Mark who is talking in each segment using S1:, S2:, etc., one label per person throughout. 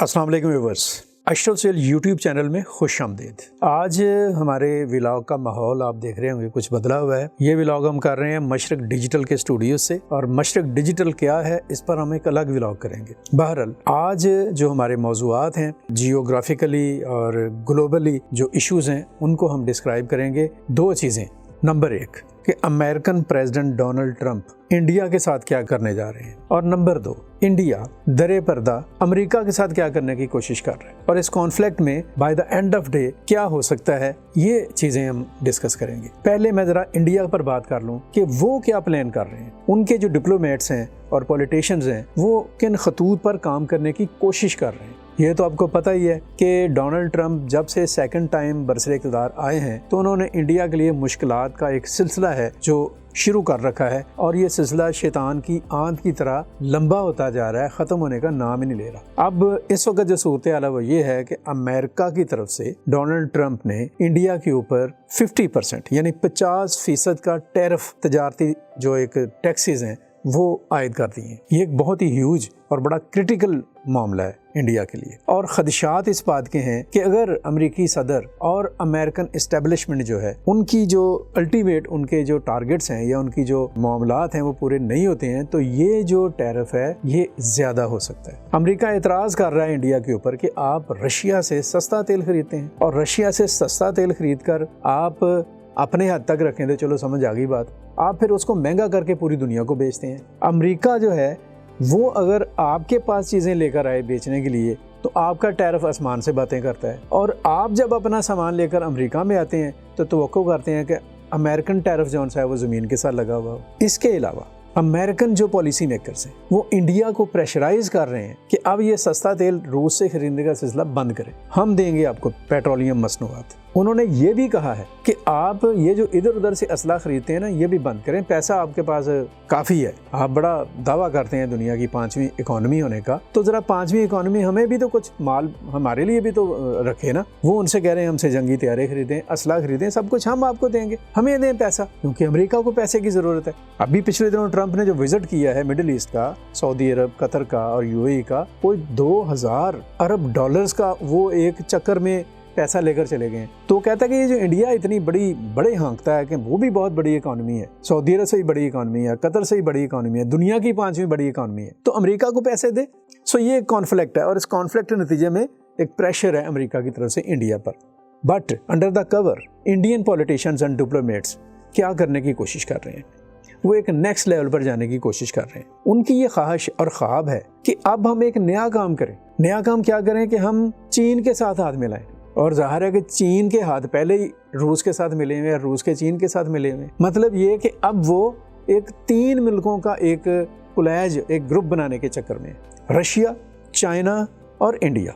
S1: अस्सलाम वालेकुम व्यूअर्स, अशरफ सेल यूट्यूब चैनल में खुश आमदीद। आज हमारे व्लॉग का माहौल आप देख रहे होंगे कुछ बदला हुआ है। ये व्लॉग हम कर रहे हैं मशरक डिजिटल के स्टूडियो से, और मशरक डिजिटल क्या है इस पर हम एक अलग व्लॉग करेंगे। बहरहाल आज जो हमारे मौज़ूआत हैं जियोग्राफिकली और ग्लोबली जो इश्यूज़ हैं उनको हम डिस्क्राइब करेंगे। दो चीज़ें, नंबर एक कि American president Donald Trump India के साथ क्या करने जा रहे हैं, और नंबर दो इंडिया दरे पर्दा अमेरिका के साथ क्या करने की कोशिश कर रहे हैं, और इस कॉन्फ्लिक्ट में by the end of day क्या हो सकता है, ये चीजें हम डिस्कस करेंगे। पहले मैं जरा इंडिया पर बात कर लूं कि वो क्या प्लान कर रहे हैं। उनके जो डिप्लोमेट्स हैं और पॉलिटिशियंस हैं वो किन खतूत पर काम करने की कोशिश कर रहे हैं। ये तो आपको पता ही है कि डोनाल्ड ट्रंप जब से सेकंड टाइम बरसरे इक़्तिदार आए हैं तो उन्होंने इंडिया के लिए मुश्किलात का एक सिलसिला है जो शुरू कर रखा है, और ये सिलसिला शैतान की आंत की तरह लंबा होता जा रहा है, ख़त्म होने का नाम ही नहीं ले रहा। अब इस वक्त जो सूरत हाल है वो ये है कि अमेरिका की तरफ से डोनाल्ड ट्रंप ने इंडिया के ऊपर 50% यानी 50% का टैरिफ तजारती जो एक टैक्सेस हैं वो आयद कर दी हैं। ये एक बहुत ही ह्यूज और बड़ा क्रिटिकल मामला है इंडिया के लिए, और खदशात इस बात के हैं कि अगर अमेरिकी सदर और अमेरिकन इस्टेब्लिशमेंट जो है उनकी जो अल्टीमेट उनके जो टारगेट्स हैं या उनकी जो मामलात हैं वो पूरे नहीं होते हैं तो ये जो टैरिफ है ये ज्यादा हो सकता है। अमेरिका एतराज़ कर रहा है इंडिया के ऊपर कि आप रशिया से सस्ता तेल खरीदते हैं, और रशिया से सस्ता तेल खरीद कर आप अपने हद तक रखें तो चलो समझ आ गई बात, आप फिर उसको महंगा करके पूरी दुनिया को बेचते हैं। अमेरिका जो है वो अगर आपके पास चीज़ें लेकर आए बेचने के लिए तो आपका टैरिफ आसमान से बातें करता है, और आप जब अपना सामान लेकर अमेरिका में आते हैं तो तवक्को करते हैं कि अमेरिकन टैरिफ जो है वो ज़मीन के साथ लगा हुआ हो। इसके अलावा अमेरिकन जो पॉलिसी मेकर्स हैं वो इंडिया को प्रेशराइज कर रहे हैं कि अब ये सस्ता तेल रूस से खरीदने का सिलसिला बंद करें, हम देंगे आपको पेट्रोलियम मसनूआत। उन्होंने ये भी कहा है कि आप ये जो इधर उधर से असला खरीदते हैं ना ये भी बंद करें, पैसा आपके पास काफ़ी है, आप बड़ा दावा करते हैं दुनिया की 5वीं इकोनॉमी होने का, तो ज़रा 5वीं इकोनॉमी हमें भी तो कुछ माल हमारे लिए भी तो रखे ना। वो उनसे कह रहे हैं हमसे जंगी तैयारे खरीदें, असला खरीदें, सब कुछ हम आपको देंगे, हमें दें पैसा, क्योंकि अमेरिका को पैसे की ज़रूरत है। अभी पिछले दिनों ट्रंप ने जो विजिट किया है मिडिल ईस्ट का, सऊदी अरब, कतर का और यूएई का, कोई 2000 अरब डॉलर्स का वो एक चक्कर में पैसा लेकर चले गए। तो कहता है कि ये जो इंडिया इतनी बड़े हाँकता है कि वो भी बहुत बड़ी इकोनॉमी है, सऊदी अरब से ही बड़ी इकोनॉमी है, कतर से ही बड़ी इकोनॉमी है, दुनिया की 5वीं बड़ी इकोनॉमी है, तो अमेरिका को पैसे दे। सो ये एक कॉन्फ्लिक्ट है, और इस कॉन्फ्लिक्ट के नतीजे में एक प्रेशर है अमेरिका की तरफ से इंडिया पर। But under the cover Indian politicians and diplomats क्या करने की कोशिश कर रहे हैं, वो एक नेक्स्ट लेवल पर जाने की कोशिश कर रहे हैं। उनकी ये ख्वाहिश और ख्वाब है कि अब हम एक नया काम करें। नया काम क्या करें कि हम चीन के साथ हाथ मिलाएं, और जाहिर है कि चीन के हाथ पहले ही रूस के साथ मिले हुए हैं, रूस के चीन के साथ मिले हुए हैं। मतलब ये कि अब वो एक 3 मुल्कों का एक कोलैज, एक ग्रुप बनाने के चक्कर में रशिया, चाइना और इंडिया,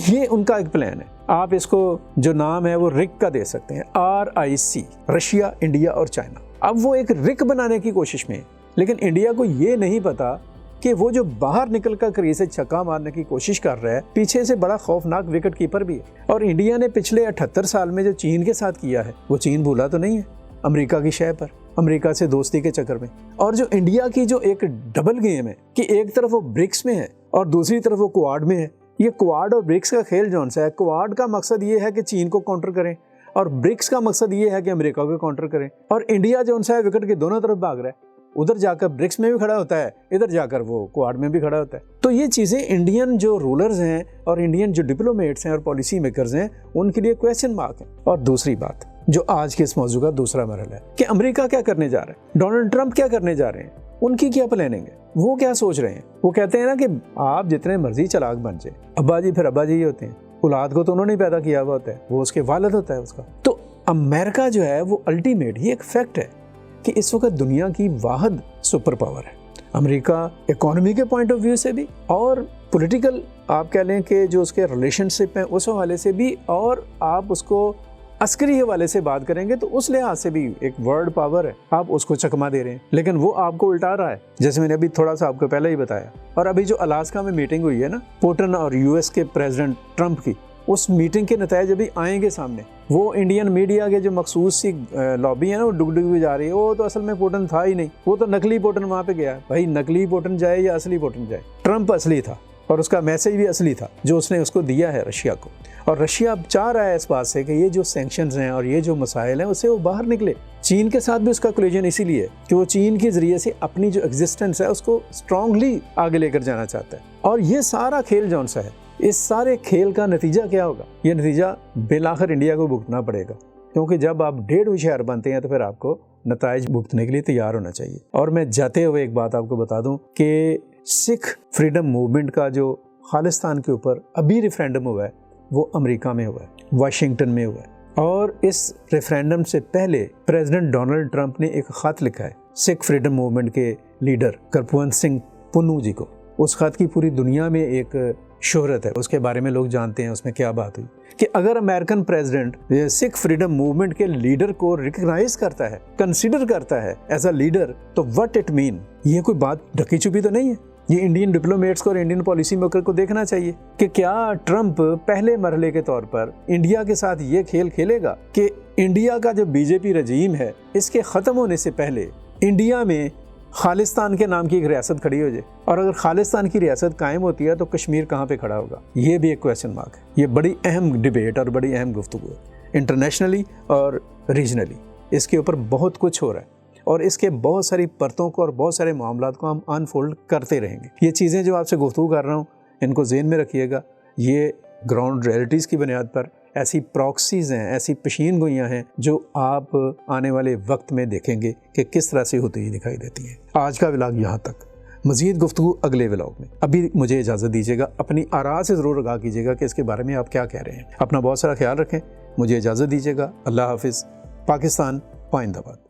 S1: ये उनका एक प्लान है। आप इसको जो नाम है वो रिक का दे सकते हैं, RIC, रशिया, इंडिया और चाइना। अब वो एक रिक बनाने की कोशिश में है, लेकिन इंडिया को ये नहीं पता कि वो जो बाहर निकल कर क्रीज से छक्का मारने की कोशिश कर रहा है पीछे से बड़ा खौफनाक विकेट कीपर भी है। और इंडिया ने पिछले 78 साल में जो चीन के साथ किया है वो चीन भूला तो नहीं है अमेरिका की शय पर, अमेरिका से दोस्ती के चक्कर में। और जो इंडिया की जो एक डबल गेम है कि एक तरफ वो ब्रिक्स में है और दूसरी तरफ वो क्वाड में है। ये क्वाड और ब्रिक्स का खेल जौन सा है, क्वाड का मकसद ये है कि चीन को काउंटर करें, और ब्रिक्स का मकसद ये है कि अमेरिका को काउंटर करें। और इंडिया जौन सा है विकेट के दोनों तरफ भाग रहा है, उधर जाकर ब्रिक्स में भी खड़ा होता है, इधर जाकर वो क्वाड में भी खड़ा होता है। तो ये चीज़ें इंडियन जो रूलर्स हैं और इंडियन जो डिप्लोमेट्स हैं और पॉलिसी मेकर्स हैं उनके लिए क्वेश्चन मार्क है। और दूसरी बात जो आज के इस मौजू का दूसरा मरहला है कि अमेरिका क्या करने जा रहा है, डोनाल्ड ट्रंप क्या करने जा रहे हैं, उनकी क्या प्लानिंग है, वो क्या सोच रहे हैं। वो कहते हैं ना कि आप जितने मर्जी चालाक बन जाए, अब्बा जी फिर अब्बा जी होते हैं, औलाद को तो उन्होंने पैदा किया हुआ होता है, वो उसके वालिद होता है उसका। तो अमेरिका जो है वो अल्टीमेट ही एक फैक्ट है कि इस वक्त दुनिया की वाहिद सुपर पावर है। अमेरिका इकोनॉमी के पॉइंट ऑफ व्यू से भी, और पॉलिटिकल आप कह लें कि जो उसके रिलेशनशिप है उस हवाले से भी, और आप उसको अस्करी हवाले से बात करेंगे तो उस लिहाज से भी एक वर्ल्ड पावर है, आप उसको चकमा दे रहे हैं। लेकिन वो आपको उल्टा रहा है, जैसे मैंने अभी थोड़ा सा आपको पहले ही बताया। और अभी जो अलास्का में मीटिंग हुई है ना पुतिन और US के प्रेसिडेंट ट्रंप की, उस मीटिंग के नतीजे अभी आएंगे सामने। वो इंडियन मीडिया के जो मखसूस सी लॉबी है ना वो डुगडुगी जा रही है, वो तो असल में पुतिन था ही नहीं, वो तो नकली पुतिन वहाँ पे गया। भाई नकली पुतिन जाए या असली पुतिन जाए, ट्रंप असली था اور اس کا میسیج بھی اصلی تھا جو اس نے اس کو دیا ہے رشیا کو. اور رشیا اب چاہ رہا ہے اس بات سے کہ یہ جو سینکشنز ہیں اور یہ جو مسائل ہیں اس سے وہ باہر نکلے. چین کے ساتھ بھی اس کا کولیجن اسی لیے کہ وہ چین کے ذریعے سے اپنی جو ایگزسٹنس ہے اس کو اسٹرانگلی آگے لے کر جانا چاہتا ہے. اور یہ سارا کھیل جون سا ہے، اس سارے کھیل کا نتیجہ کیا ہوگا؟ یہ نتیجہ بالآخر انڈیا کو بھگتنا پڑے گا، کیونکہ جب آپ 1.5 شہر بنتے ہیں تو پھر آپ کو نتائج بھگتنے کے لیے تیار ہونا چاہیے. اور میں جاتے ہوئے ایک بات آپ کو بتا دوں کہ سکھ فریڈم موومنٹ کا جو خالصتان کے اوپر ابھی ریفرینڈم ہوا ہے وہ امریکہ میں ہوا ہے، واشنگٹن میں ہوا ہے. اور اس ریفرینڈم سے پہلے پریزیڈنٹ ڈونلڈ ٹرمپ نے ایک خط لکھا ہے سکھ فریڈم موومنٹ کے لیڈر کرپونت سنگھ پنو جی کو. اس خط کی پوری دنیا میں ایک شہرت ہے، اس کے بارے میں لوگ جانتے ہیں اس میں کیا بات ہوئی کہ اگر امریکن پریزیڈنٹ سکھ فریڈم موومنٹ کے لیڈر کو ریکگنائز کرتا ہے، کنسیڈر کرتا ہے ایز اے لیڈر، تو وٹ اٹ مین؟ یہ کوئی بات ڈھکی چھپی تو نہیں ہے. یہ انڈین ڈپلومیٹس کو اور انڈین پالیسی میکر کو دیکھنا چاہیے کہ کیا ٹرمپ پہلے مرحلے کے طور پر انڈیا کے ساتھ یہ کھیل کھیلے گا کہ انڈیا کا جو بی جے پی رجیم ہے اس کے ختم ہونے سے پہلے انڈیا میں خالصتان کے نام کی ایک ریاست کھڑی ہو جائے. اور اگر خالصتان کی ریاست قائم ہوتی ہے تو کشمیر کہاں پہ کھڑا ہوگا؟ یہ بھی ایک کویسچن مارک ہے. یہ بڑی اہم ڈیبیٹ اور بڑی اہم گفتگو ہے انٹرنیشنلی اور ریجنلی. اس کے اوپر بہت کچھ ہو رہا ہے اور اس کے بہت ساری پرتوں کو اور بہت سارے معاملات کو ہم انفولڈ کرتے رہیں گے. یہ چیزیں جو آپ سے گفتگو کر رہا ہوں ان کو ذہن میں رکھیے گا. یہ گراؤنڈ ریئلٹیز کی بنیاد پر ایسی پراکسیز ہیں، ایسی پشین گوئیاں ہیں جو آپ آنے والے وقت میں دیکھیں گے کہ کس طرح سے ہوتی ہوئی دکھائی دیتی ہیں. آج کا ولاگ یہاں تک، مزید گفتگو اگلے ولاگ میں. ابھی مجھے اجازت دیجیے گا، اپنی آراء سے ضرور آگاہ کیجیے گا کہ اس کے بارے میں آپ کیا کہہ رہے ہیں. اپنا بہت سارا خیال رکھیں. مجھے اجازت دیجیے گا. اللہ حافظ. پاکستان پائندہ باد.